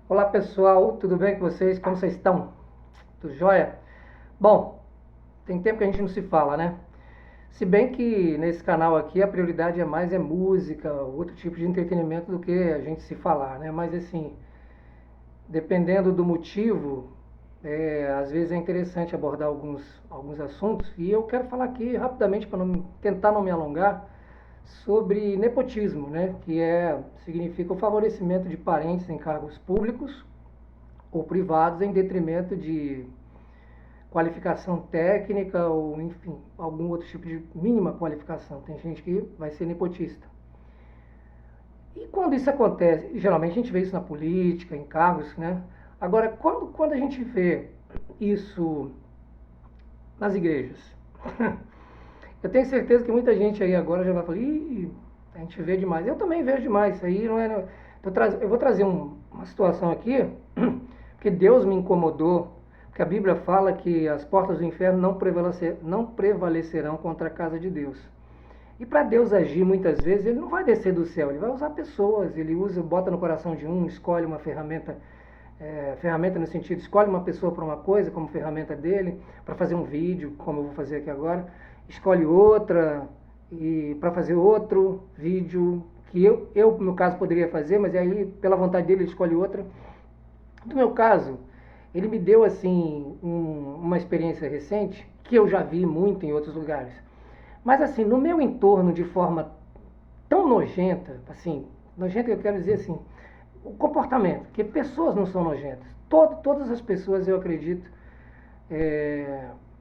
Olá pessoal, tudo bem com vocês? Como vocês estão? Tudo jóia? Bom, tem tempo que a gente não se fala, né? Se bem que nesse canal aqui a prioridade é música, outro tipo de entretenimento do que a gente se falar, né? Mas assim, dependendo do motivo, às vezes é interessante abordar alguns assuntos. E eu quero falar aqui rapidamente, para tentar não me alongar, sobre nepotismo, né? Significa o favorecimento de parentes em cargos públicos ou privados em detrimento de qualificação técnica ou, enfim, algum outro tipo de mínima qualificação. Tem gente que vai ser nepotista. E quando isso acontece, geralmente a gente vê isso na política, em cargos, né? Agora, quando a gente vê isso nas igrejas, eu tenho certeza que muita gente aí agora já vai falar, ih, a gente vê demais. Eu também vejo demais, isso aí não é... Eu vou trazer uma situação aqui, que Deus me incomodou, porque a Bíblia fala que as portas do inferno não prevalecerão contra a casa de Deus. E para Deus agir muitas vezes, ele não vai descer do céu, ele vai usar pessoas, ele bota no coração de um, escolhe uma ferramenta, ferramenta no sentido, escolhe uma pessoa para uma coisa como ferramenta dele, para fazer um vídeo, como eu vou fazer aqui agora, escolhe outra e para fazer outro vídeo que eu no caso poderia fazer, mas aí pela vontade dele ele escolhe outra. No meu caso, ele me deu assim uma experiência recente que eu já vi muito em outros lugares. Mas assim, no meu entorno de forma tão nojenta, assim, nojenta eu quero dizer assim, o comportamento, porque pessoas não são nojentas. Todas as pessoas, eu acredito,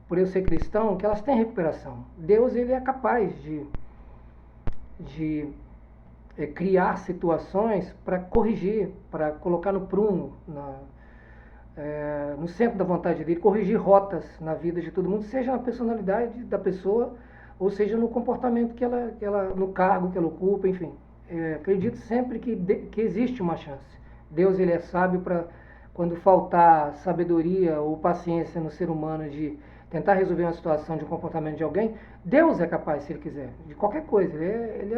por eu ser cristão, que elas têm recuperação. Deus, ele é capaz de criar situações para corrigir, para colocar no prumo, no centro da vontade dele, corrigir rotas na vida de todo mundo, seja na personalidade da pessoa, ou seja no comportamento no cargo que ela ocupa, enfim. Acredito sempre que existe uma chance. Deus, ele é sábio para, quando faltar sabedoria ou paciência no ser humano de tentar resolver uma situação de um comportamento de alguém, Deus é capaz, se ele quiser, de qualquer coisa. Ele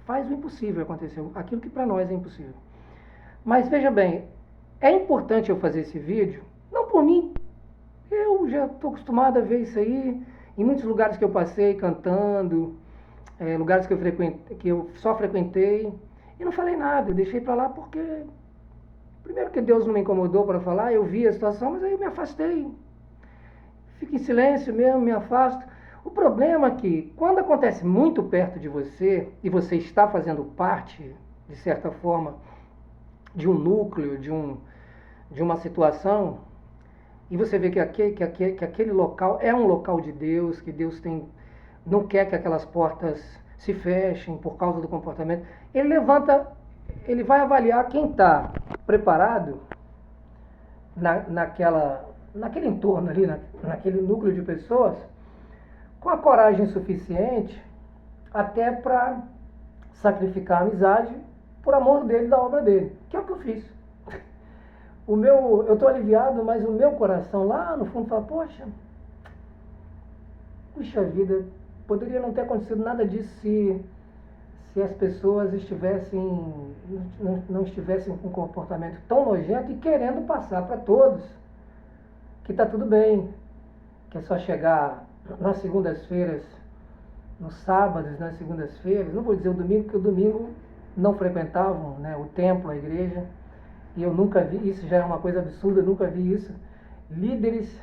faz o impossível acontecer, aquilo que para nós é impossível. Mas veja bem, é importante eu fazer esse vídeo, não por mim, eu já estou acostumado a ver isso aí, em muitos lugares que eu passei cantando, lugares que eu só frequentei, e não falei nada, eu deixei para lá porque, primeiro que Deus não me incomodou para falar, eu vi a situação, mas aí eu me afastei, fico em silêncio mesmo, me afasto. O problema é que, quando acontece muito perto de você, e você está fazendo parte, de certa forma, de um núcleo, de uma situação, e você vê que aquele local é um local de Deus, que Deus não quer que aquelas portas se fechem por causa do comportamento, ele vai avaliar quem está preparado naquele entorno ali, naquele núcleo de pessoas, com a coragem suficiente até para sacrificar a amizade por amor dele, da obra dele, que é o que eu fiz. Eu estou aliviado, mas o meu coração lá no fundo fala, poxa vida, poderia não ter acontecido nada disso se as pessoas não estivessem com um comportamento tão nojento e querendo passar para todos que está tudo bem, que é só chegar nas segundas-feiras, nos sábados, nas segundas-feiras, não vou dizer o domingo, porque o domingo não frequentavam, né, o templo, a igreja, e eu nunca vi, isso já é uma coisa absurda, eu nunca vi isso, líderes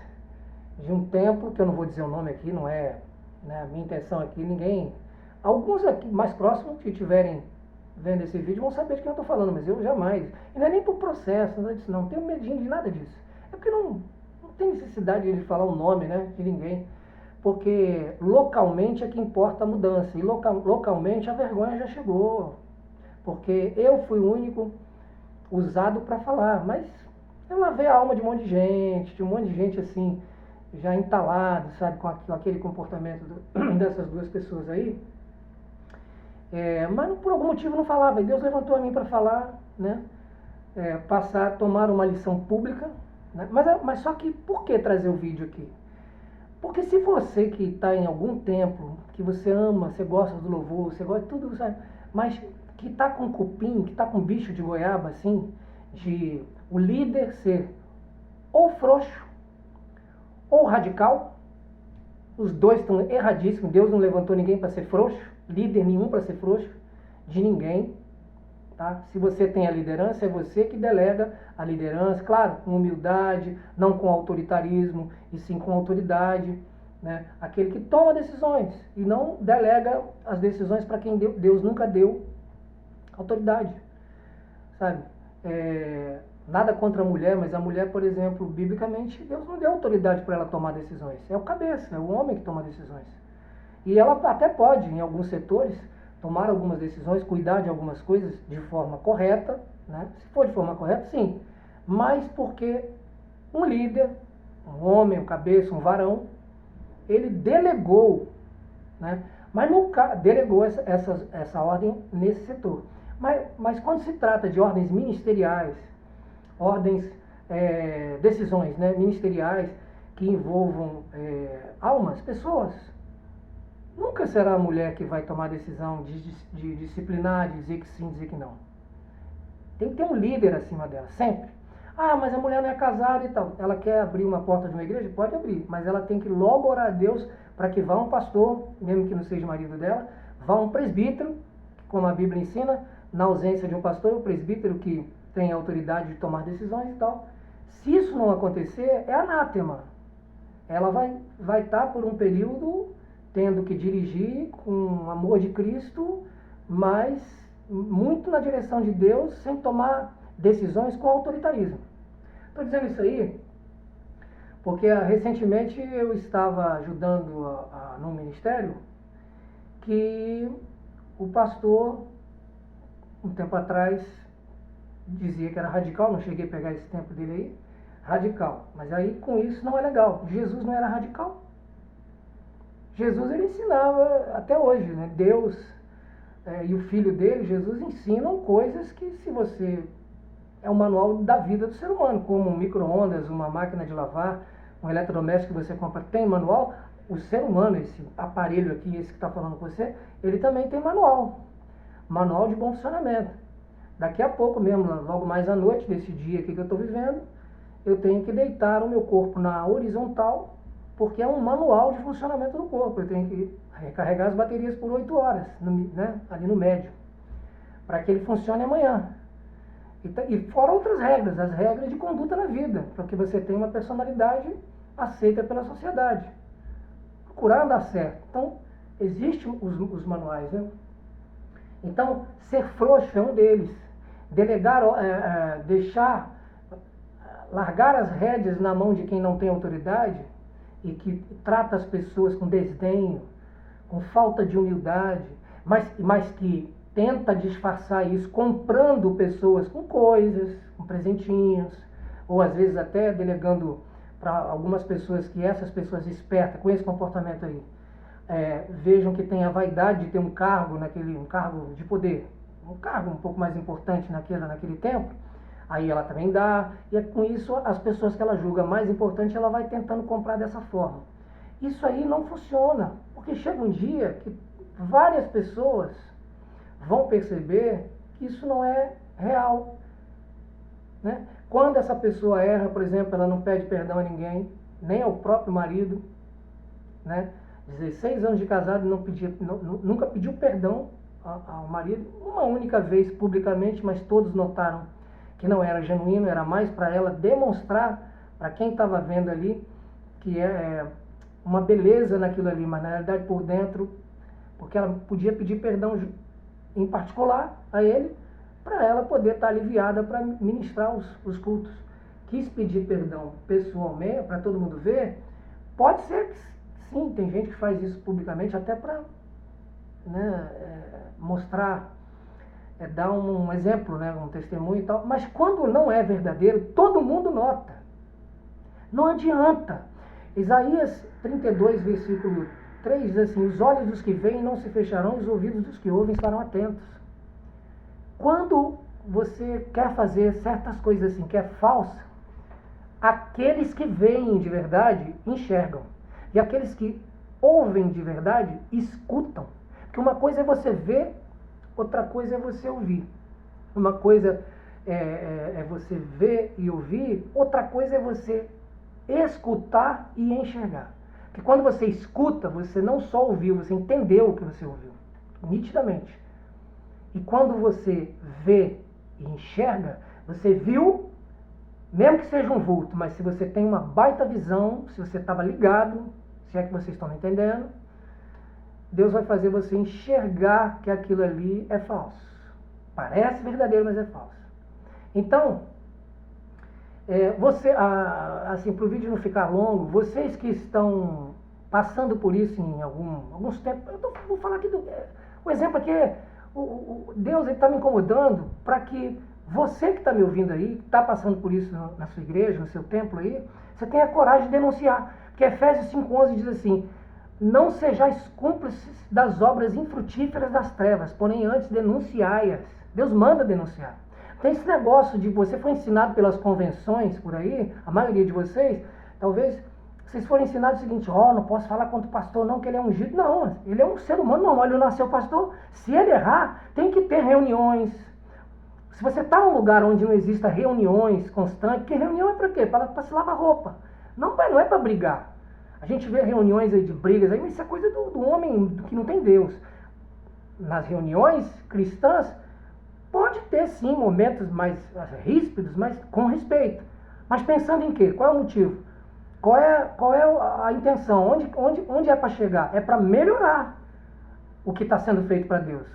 de um templo, que eu não vou dizer o nome aqui, não é, né, a minha intenção aqui, alguns aqui mais próximos que estiverem vendo esse vídeo vão saber de quem eu estou falando, mas eu jamais, e não é nem por processo, não tenho medinho de nada disso, é porque não tem necessidade de falar o nome, né, de ninguém, porque localmente é que importa a mudança, e localmente a vergonha já chegou, porque eu fui o único usado para falar, mas eu lavei a alma de um monte de gente assim, já entalado, sabe, com aquele comportamento dessas duas pessoas aí, mas por algum motivo não falava, e Deus levantou a mim para falar, né, tomar uma lição pública, né, mas só que por que trazer o vídeo aqui? Porque se você que está em algum templo, que você ama, você gosta do louvor, você gosta de tudo, sabe, mas que está com cupim, que está com bicho de goiaba, assim, de o líder ser ou frouxo ou radical. Os dois estão erradíssimos. Deus não levantou ninguém para ser frouxo, líder nenhum para ser frouxo, de ninguém. Tá? Se você tem a liderança, é você que delega a liderança, claro, com humildade, não com autoritarismo, e sim com autoridade. Né? Aquele que toma decisões e não delega as decisões para quem Deus nunca deu autoridade. Sabe? Nada contra a mulher, mas a mulher, por exemplo, biblicamente, Deus não deu autoridade para ela tomar decisões. É o cabeça, é o homem que toma decisões. E ela até pode, em alguns setores, tomar algumas decisões, cuidar de algumas coisas de forma correta, né? Se for de forma correta, sim. Mas porque um líder, um homem, um cabeça, um varão, ele delegou, né? Mas nunca delegou essa ordem nesse setor. Mas quando se trata de ordens ministeriais, ordens, decisões, né, ministeriais que envolvam almas, pessoas, nunca será a mulher que vai tomar a decisão de disciplinar, de dizer que sim, dizer que não. Tem que ter um líder acima dela, sempre. Ah, mas a mulher não é casada e tal. Ela quer abrir uma porta de uma igreja? Pode abrir, mas ela tem que logo orar a Deus para que vá um pastor, mesmo que não seja marido dela, vá um presbítero, como a Bíblia ensina, na ausência de um pastor, o presbítero que tem autoridade de tomar decisões e tal. Se isso não acontecer, é anátema. Ela vai estar por um período tendo que dirigir com o amor de Cristo, mas muito na direção de Deus, sem tomar decisões com autoritarismo. Estou dizendo isso aí porque recentemente eu estava ajudando num ministério que o pastor, um tempo atrás, dizia que era radical, não cheguei a pegar esse tempo dele aí, radical. Mas aí com isso não é legal. Jesus não era radical. Jesus ele ensinava até hoje, né? Deus e o filho dele, Jesus, ensinam coisas que se você... É o manual da vida do ser humano, como um micro-ondas, uma máquina de lavar, um eletrodoméstico que você compra, tem manual. O ser humano, esse aparelho aqui, esse que está falando com você, ele também tem manual. Manual de bom funcionamento. Daqui a pouco mesmo, logo mais à noite, desse dia aqui que eu estou vivendo, eu tenho que deitar o meu corpo na horizontal, porque é um manual de funcionamento do corpo. Eu tenho que recarregar as baterias por 8 horas, né, ali no médio, para que ele funcione amanhã. E fora outras regras, as regras de conduta na vida, para que você tenha uma personalidade aceita pela sociedade. Procurar andar certo. Então, existem os manuais, né? Então, ser frouxo é um deles. Delegar, largar as rédeas na mão de quem não tem autoridade e que trata as pessoas com desdenho, com falta de humildade, mas que tenta disfarçar isso comprando pessoas com coisas, com presentinhos, ou às vezes até delegando para algumas pessoas que essas pessoas espertas com esse comportamento aí, vejam que tem a vaidade de ter um cargo um cargo de poder, um cargo um pouco mais importante naquele tempo, aí ela também dá, e com isso as pessoas que ela julga mais importante, ela vai tentando comprar dessa forma. Isso aí não funciona, porque chega um dia que várias pessoas vão perceber que isso não é real. Né? Quando essa pessoa erra, por exemplo, ela não pede perdão a ninguém, nem ao próprio marido, né? 16 anos de casado, nunca pediu perdão ao marido, uma única vez publicamente, mas todos notaram que não era genuíno, era mais para ela demonstrar para quem estava vendo ali que é uma beleza naquilo ali, mas na realidade por dentro, porque ela podia pedir perdão em particular a ele, para ela poder estar aliviada para ministrar os cultos. Quis pedir perdão pessoalmente, para todo mundo ver, pode ser que sim, tem gente que faz isso publicamente até para, né, mostrar, dar um exemplo, né, um testemunho e tal, mas quando não é verdadeiro, todo mundo nota. Não adianta. Isaías 32, versículo 3 diz assim: os olhos dos que veem não se fecharão, e os ouvidos dos que ouvem estarão atentos. Quando você quer fazer certas coisas assim, que é falsa, aqueles que veem de verdade enxergam. E aqueles que ouvem de verdade escutam. Porque uma coisa é você ver, outra coisa é você ouvir. Uma coisa é você ver e ouvir, outra coisa é você escutar e enxergar. Porque quando você escuta, você não só ouviu, você entendeu o que você ouviu, nitidamente. E quando você vê e enxerga, você viu, mesmo que seja um vulto, mas se você tem uma baita visão, se você estava ligado, se é que vocês estão me entendendo, Deus vai fazer você enxergar que aquilo ali é falso. Parece verdadeiro, mas é falso. Então, assim, para o vídeo não ficar longo, vocês que estão passando por isso em alguns tempos, vou falar aqui o exemplo aqui é, Deus está me incomodando para que você que está me ouvindo aí, que está passando por isso na sua igreja, no seu templo aí, você tenha coragem de denunciar. Porque Efésios 5,11 diz assim, não sejais cúmplices das obras infrutíferas das trevas, porém antes denunciai-as. Deus manda denunciar. Tem esse negócio de você foi ensinado pelas convenções por aí, a maioria de vocês, talvez vocês foram ensinados o seguinte, não posso falar contra o pastor não, que ele é ungido. Não, ele é um ser humano normal, ele nasceu pastor. Se ele errar, tem que ter reuniões. Se você está num lugar onde não exista reuniões constantes, porque reunião é para quê? Para se lavar roupa. Não é para brigar. A gente vê reuniões aí de brigas, aí, mas isso é coisa do homem que não tem Deus. Nas reuniões cristãs, pode ter sim momentos mais ríspidos, mas com respeito. Mas pensando em quê? Qual é o motivo? Qual é a intenção? Onde é para chegar? É para melhorar o que está sendo feito para Deus.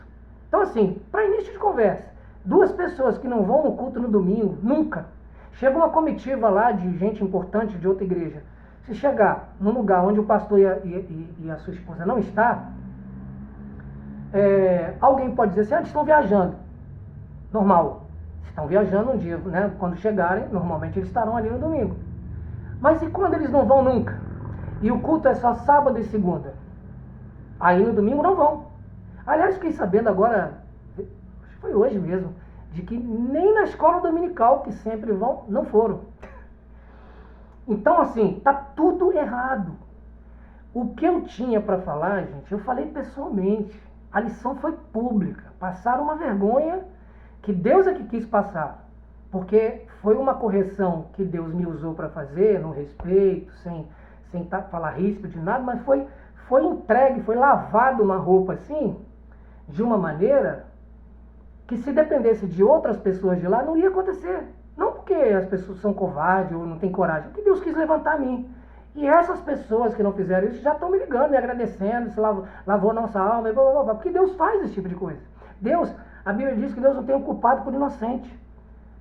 Então assim, para início de conversa, duas pessoas que não vão no culto no domingo, nunca. Chega uma comitiva lá de gente importante de outra igreja. Se chegar num lugar onde o pastor e a sua esposa não está, alguém pode dizer assim, eles estão viajando. Normal. Estão viajando um dia, né? Quando chegarem, normalmente eles estarão ali no domingo. Mas e quando eles não vão nunca? E o culto é só sábado e segunda? Aí no domingo não vão. Aliás, fiquei sabendo agora, acho que foi hoje mesmo, de que nem na escola dominical, que sempre vão, não foram. Então assim, tá tudo errado. O que eu tinha para falar, gente, eu falei pessoalmente. A lição foi pública. Passaram uma vergonha que Deus é que quis passar. Porque foi uma correção que Deus me usou para fazer, no respeito, sem falar ríspido de nada, mas foi entregue, foi lavado uma roupa assim, de uma maneira que se dependesse de outras pessoas de lá, não ia acontecer. Não porque as pessoas são covardes ou não têm coragem, porque Deus quis levantar a mim. E essas pessoas que não fizeram isso já estão me ligando, me agradecendo, se lavou nossa alma, e blá, blá, blá, porque Deus faz esse tipo de coisa. Deus, a Bíblia diz que Deus não tem um culpado por inocente.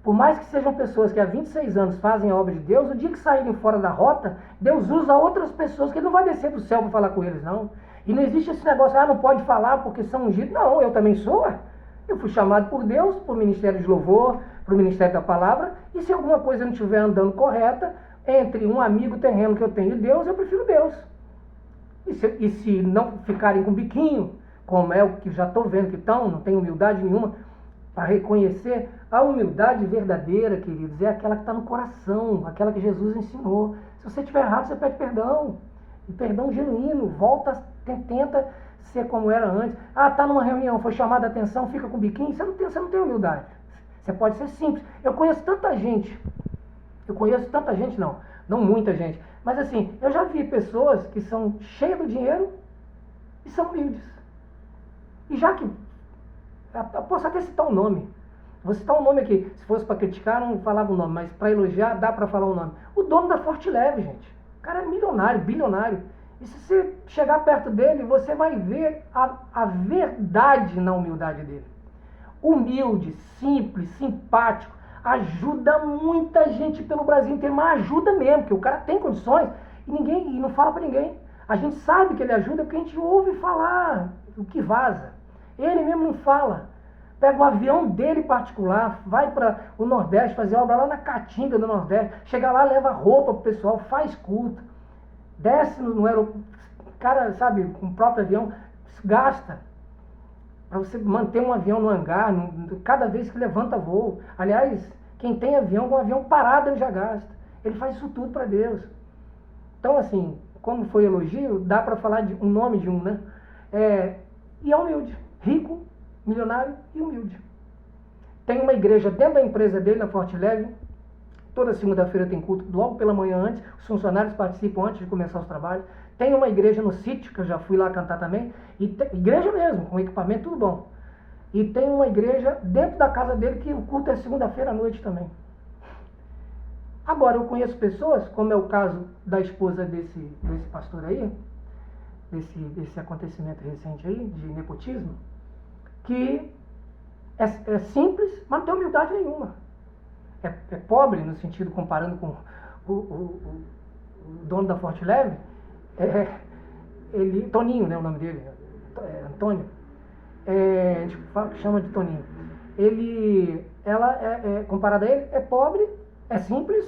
Por mais que sejam pessoas que há 26 anos fazem a obra de Deus, o dia que saírem fora da rota, Deus usa outras pessoas que Ele não vai descer do céu para falar com eles, não. E não existe esse negócio, não pode falar porque são ungidos. Não, eu também sou. Eu fui chamado por Deus, por ministério de louvor, para o ministério da palavra, e se alguma coisa não estiver andando correta, entre um amigo terreno que eu tenho e Deus, eu prefiro Deus. E se não ficarem com biquinho, como é o que já estou vendo que estão, não tem humildade nenhuma, para reconhecer a humildade verdadeira, queridos, é aquela que está no coração, aquela que Jesus ensinou. Se você estiver errado, você pede perdão. E perdão genuíno, volta, tenta ser como era antes. Está numa reunião, foi chamada a atenção, fica com biquinho, você não tem humildade. Você pode ser simples. Eu conheço tanta gente, não muita gente, mas assim, eu já vi pessoas que são cheias do dinheiro e são humildes. E já que, eu posso até citar um nome, vou citar um nome aqui, se fosse para criticar não falava o nome, mas para elogiar dá para falar o nome. O dono da Forte Leve, gente, o cara é milionário, bilionário, e se você chegar perto dele, você vai ver a verdade na humildade dele. Humilde, simples, simpático, ajuda muita gente pelo Brasil inteiro, mas ajuda mesmo, porque o cara tem condições e não fala para ninguém. A gente sabe que ele ajuda porque a gente ouve falar o que vaza. Ele mesmo não fala. Pega o avião dele particular, vai para o Nordeste fazer obra lá na Caatinga do Nordeste, chega lá, leva roupa pro pessoal, faz culto, desce no aeroporto, cara, sabe, com o próprio avião, gasta. Para você manter um avião no hangar, cada vez que levanta voo. Aliás, quem tem avião, com o avião parado ele já gasta. Ele faz isso tudo para Deus. Então, assim, como foi elogio, dá para falar de um nome de um, né? E é humilde. Rico, milionário e humilde. tem uma igreja dentro da empresa dele, na Forte Leve. Toda segunda-feira tem culto, logo pela manhã antes, os funcionários participam antes de começar os trabalhos. Tem uma igreja no sítio, que eu já fui lá cantar também, igreja mesmo, com equipamento, tudo bom. E tem uma igreja dentro da casa dele, que o culto é segunda-feira à noite também. Agora, eu conheço pessoas, como é o caso da esposa desse pastor aí, desse acontecimento recente aí, de nepotismo, que é simples, mas não tem humildade nenhuma. É pobre, no sentido, comparando com o dono da Forte Leve, Toninho, né, o nome dele, Antônio, a gente chama de Toninho. Ela, comparada a ele, é pobre, é simples,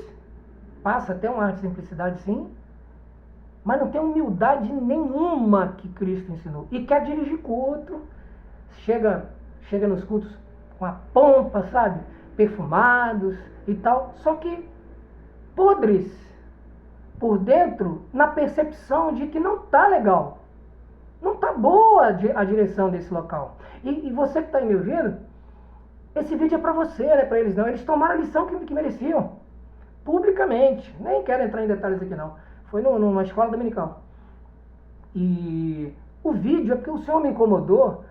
passa até um ar de simplicidade, sim, mas não tem humildade nenhuma que Cristo ensinou. E quer dirigir culto, chega nos cultos com a pompa, sabe? Perfumados e tal, só que podres por dentro, na percepção de que não está legal, não está boa a direção desse local. E você que está aí me ouvindo, esse vídeo é para você, não é para eles não. Eles tomaram a lição que mereciam, publicamente. Nem quero entrar em detalhes aqui não. Foi numa escola dominical. E o vídeo é porque o Senhor me incomodou,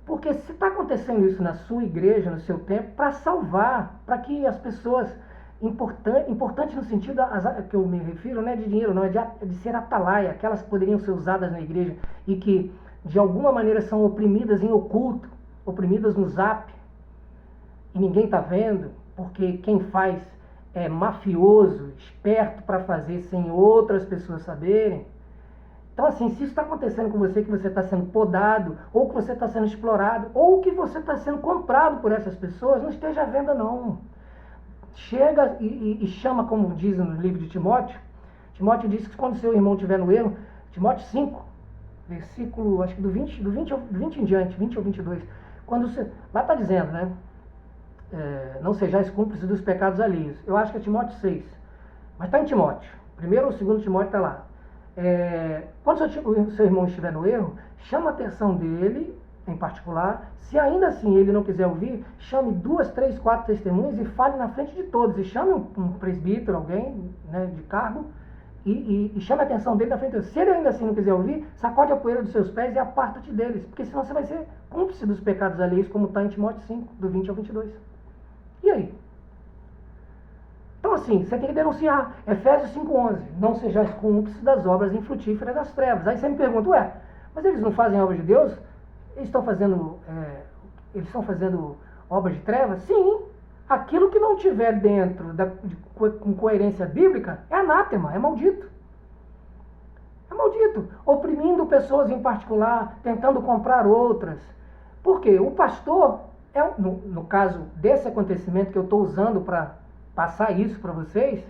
porque se está acontecendo isso na sua igreja, no seu tempo, para salvar, para que as pessoas, importante no sentido que eu me refiro, não é de dinheiro, não, é de ser atalaia, aquelas que poderiam ser usadas na igreja e que de alguma maneira são oprimidas em oculto, oprimidas no zap, e ninguém está vendo, porque quem faz é mafioso, esperto para fazer sem outras pessoas saberem. Então, assim, se isso está acontecendo com você, que você está sendo podado, ou que você está sendo explorado, ou que você está sendo comprado por essas pessoas, não esteja à venda, não. Chega e chama, como diz no livro de Timóteo. Timóteo diz que quando seu irmão estiver no erro, Timóteo 5, versículo, acho que do 20 em diante, 20 ou 22, quando você, lá está dizendo, né? Não sejais cúmplices dos pecados alheios. Eu acho que é Timóteo 6, mas está em Timóteo. Primeiro ou segundo Timóteo está lá. Quando o seu irmão estiver no erro, chama a atenção dele, em particular. Se ainda assim ele não quiser ouvir, chame 2, 3, 4 testemunhas e fale na frente de todos. E chame um presbítero, alguém, né, de cargo, e chame a atenção dele na frente de todos. Se ele ainda assim não quiser ouvir, sacode a poeira dos seus pés e aparta-te deles, porque senão você vai ser cúmplice dos pecados alheios, como está em Timóteo 5, do 20 ao 22. E aí? Então, assim, você tem que denunciar. Efésios 5,11. Não sejais cúmplices das obras infrutíferas das trevas. Aí você me pergunta, mas eles não fazem obra de Deus? Eles estão fazendo obra de trevas? Sim. Aquilo que não tiver dentro, com coerência bíblica, é anátema, é maldito. É maldito. Oprimindo pessoas em particular, tentando comprar outras. Por quê? O pastor, no caso desse acontecimento que eu estou usando para passar isso para vocês,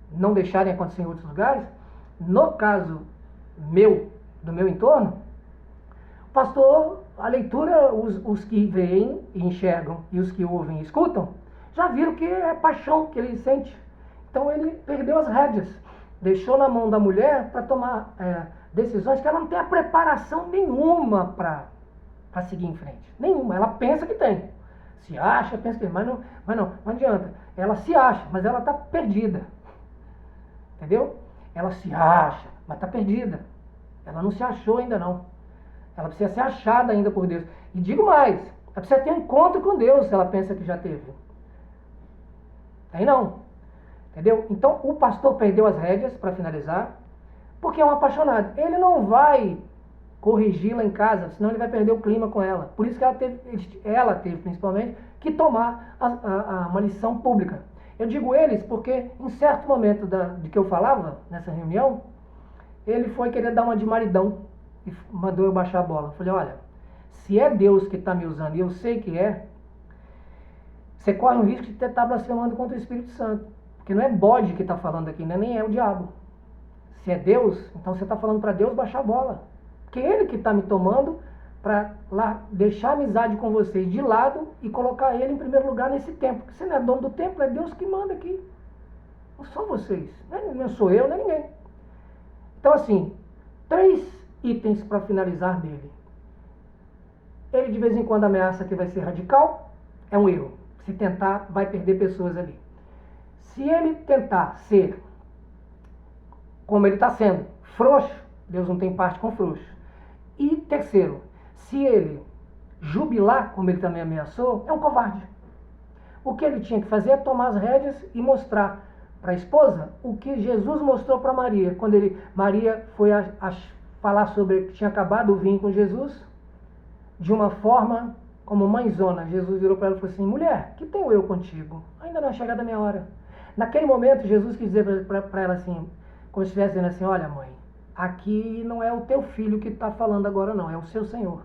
não deixarem acontecer em outros lugares, no caso do meu entorno, o pastor, a leitura, os que veem e enxergam e os que ouvem e escutam, já viram que é paixão que ele sente. Então ele perdeu as rédeas, deixou na mão da mulher para tomar decisões que ela não tem a preparação nenhuma para seguir em frente. Nenhuma, ela pensa que tem. Se acha, pensa que tem, mas não adianta. Ela se acha, mas ela está perdida. Entendeu? Ela se acha, mas está perdida. Ela não se achou ainda não. Ela precisa ser achada ainda por Deus. E digo mais, ela precisa ter um encontro com Deus se ela pensa que já teve. Aí não. Entendeu? Então o pastor perdeu as rédeas, para finalizar, porque é um apaixonado. Ele não vai corrigi-la em casa, senão ele vai perder o clima com ela. Por isso que ela teve principalmente que tomar uma lição pública. Eu digo eles porque em certo momento de que eu falava nessa reunião, ele foi querer dar uma de maridão e mandou eu baixar a bola. Eu falei, olha, se é Deus que está me usando e eu sei que você corre o risco de estar blasfemando contra o Espírito Santo. Porque não é bode que está falando aqui, né? Nem é o diabo. Se é Deus, então você está falando para Deus baixar a bola. Porque ele que está me tomando para lá deixar a amizade com vocês de lado e colocar ele em primeiro lugar nesse templo. Porque você não é dono do templo, é Deus que manda aqui. Não são vocês. Não sou eu, nem ninguém. Então, assim, 3 itens para finalizar dele. Ele de vez em quando ameaça que vai ser radical, é um erro. Se tentar, vai perder pessoas ali. Se ele tentar ser como ele está sendo, frouxo, Deus não tem parte com frouxo. E terceiro, se ele jubilar, como ele também ameaçou, é um covarde. O que ele tinha que fazer é tomar as rédeas e mostrar para a esposa o que Jesus mostrou para Maria. Quando Maria foi a falar sobre que tinha acabado o vinho com Jesus, de uma forma como mãezona, Jesus virou para ela e falou assim: mulher, que tenho eu contigo? Ainda não é chegada a minha hora. Naquele momento, Jesus quis dizer para ela assim, como se estivesse dizendo assim: olha, mãe, aqui não é o teu filho que está falando agora não, é o seu Senhor.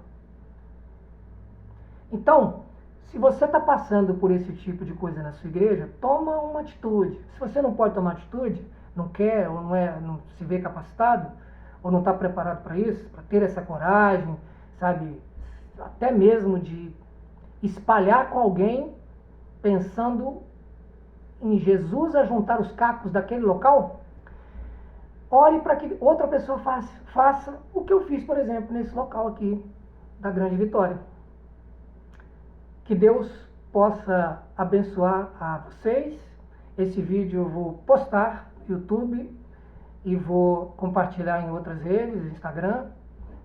Então, se você está passando por esse tipo de coisa na sua igreja, toma uma atitude. Se você não pode tomar atitude, não quer ou não se vê capacitado, ou não está preparado para isso, para ter essa coragem, sabe, até mesmo de espalhar com alguém pensando em Jesus ajuntar os cacos daquele local, ore para que outra pessoa faça o que eu fiz, por exemplo, nesse local aqui da Grande Vitória. Que Deus possa abençoar a vocês. Esse vídeo eu vou postar no YouTube e vou compartilhar em outras redes, Instagram,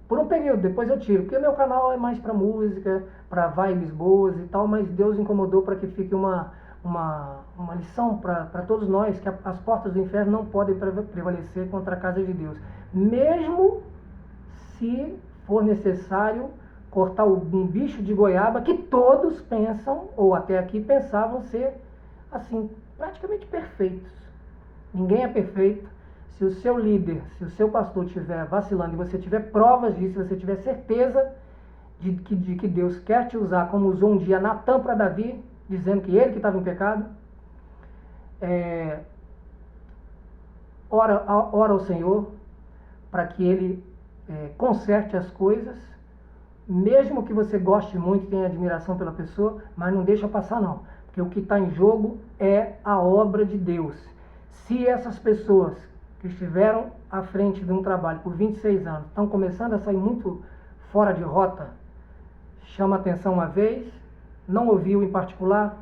por um período, depois eu tiro, porque o meu canal é mais para música, para vibes boas e tal, mas Deus incomodou para que fique uma lição para todos nós, que as portas do inferno não podem prevalecer contra a casa de Deus, mesmo se for necessário cortar um bicho de goiaba que todos pensam, ou até aqui pensavam ser, assim, praticamente perfeitos. Ninguém é perfeito. Se o seu líder, se o seu pastor estiver vacilando e você tiver provas disso, se você tiver certeza de que Deus quer te usar, como usou um dia Natan para Davi, dizendo que ele que estava em pecado, ora ao Senhor para que ele conserte as coisas, mesmo que você goste muito e tenha admiração pela pessoa, mas não deixa passar não, porque o que está em jogo é a obra de Deus. Se essas pessoas que estiveram à frente de um trabalho por 26 anos estão começando a sair muito fora de rota, chama atenção uma vez, não ouviu em particular,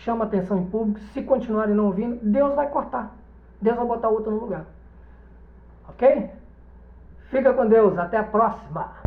chama atenção em público, se continuarem não ouvindo, Deus vai cortar, Deus vai botar outro no lugar. Ok? Fica com Deus, até a próxima!